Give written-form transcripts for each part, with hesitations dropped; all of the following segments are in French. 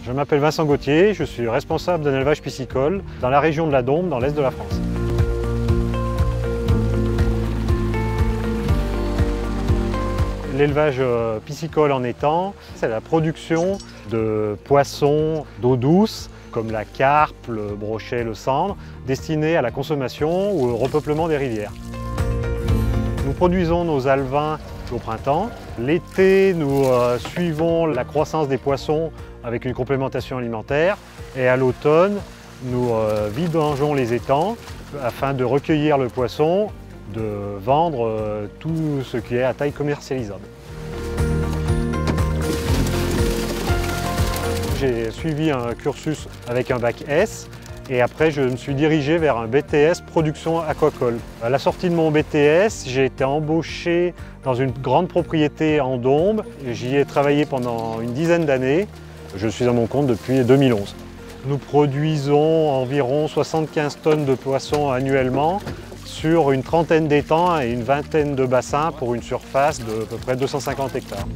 Je m'appelle Vincent Gauthier, je suis responsable d'un élevage piscicole dans la région de la Dombe, dans l'est de la France. L'élevage piscicole en étang, c'est la production de poissons d'eau douce, comme la carpe, le brochet, le sandre, destinés à la consommation ou au repeuplement des rivières. Nous produisons nos alevins au printemps. L'été, nous suivons la croissance des poissons avec une complémentation alimentaire. Et à l'automne, nous vidangeons les étangs afin de recueillir le poisson, de vendre tout ce qui est à taille commercialisable. J'ai suivi un cursus avec un bac S et après je me suis dirigé vers un BTS production aquacole. À la sortie de mon BTS, j'ai été embauché dans une grande propriété en Dombe. J'y ai travaillé pendant une dizaine d'années. Je suis à mon compte depuis 2011. Nous produisons environ 75 tonnes de poissons annuellement sur une trentaine d'étangs et une vingtaine de bassins pour une surface de à peu près 250 hectares.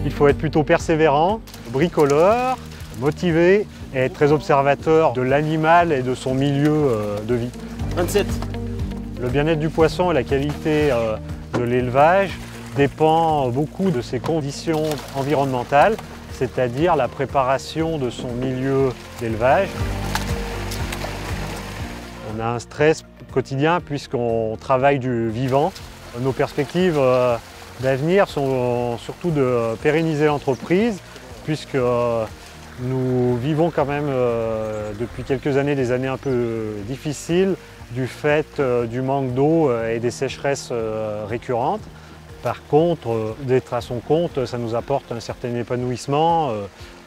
Il faut être plutôt persévérant, bricoleur, motivé et être très observateur de l'animal et de son milieu de vie. 27. Le bien-être du poisson et la qualité de l'élevage dépend beaucoup de ses conditions environnementales, c'est-à-dire la préparation de son milieu d'élevage. On a un stress quotidien puisqu'on travaille du vivant. Nos perspectives d'avenir sont surtout de pérenniser l'entreprise puisque nous vivons quand même depuis quelques années des années un peu difficiles du fait du manque d'eau et des sécheresses récurrentes. Par contre, d'être à son compte, ça nous apporte un certain épanouissement.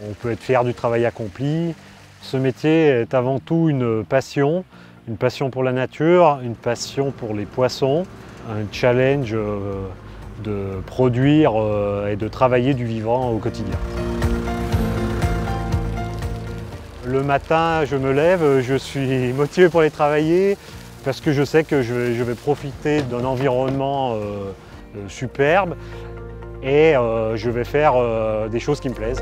On peut être fier du travail accompli. Ce métier est avant tout une passion pour la nature, une passion pour les poissons, un challenge de produire et de travailler du vivant au quotidien. Le matin, je me lève, je suis motivé pour aller travailler parce que je sais que je vais profiter d'un environnement superbe et je vais faire des choses qui me plaisent.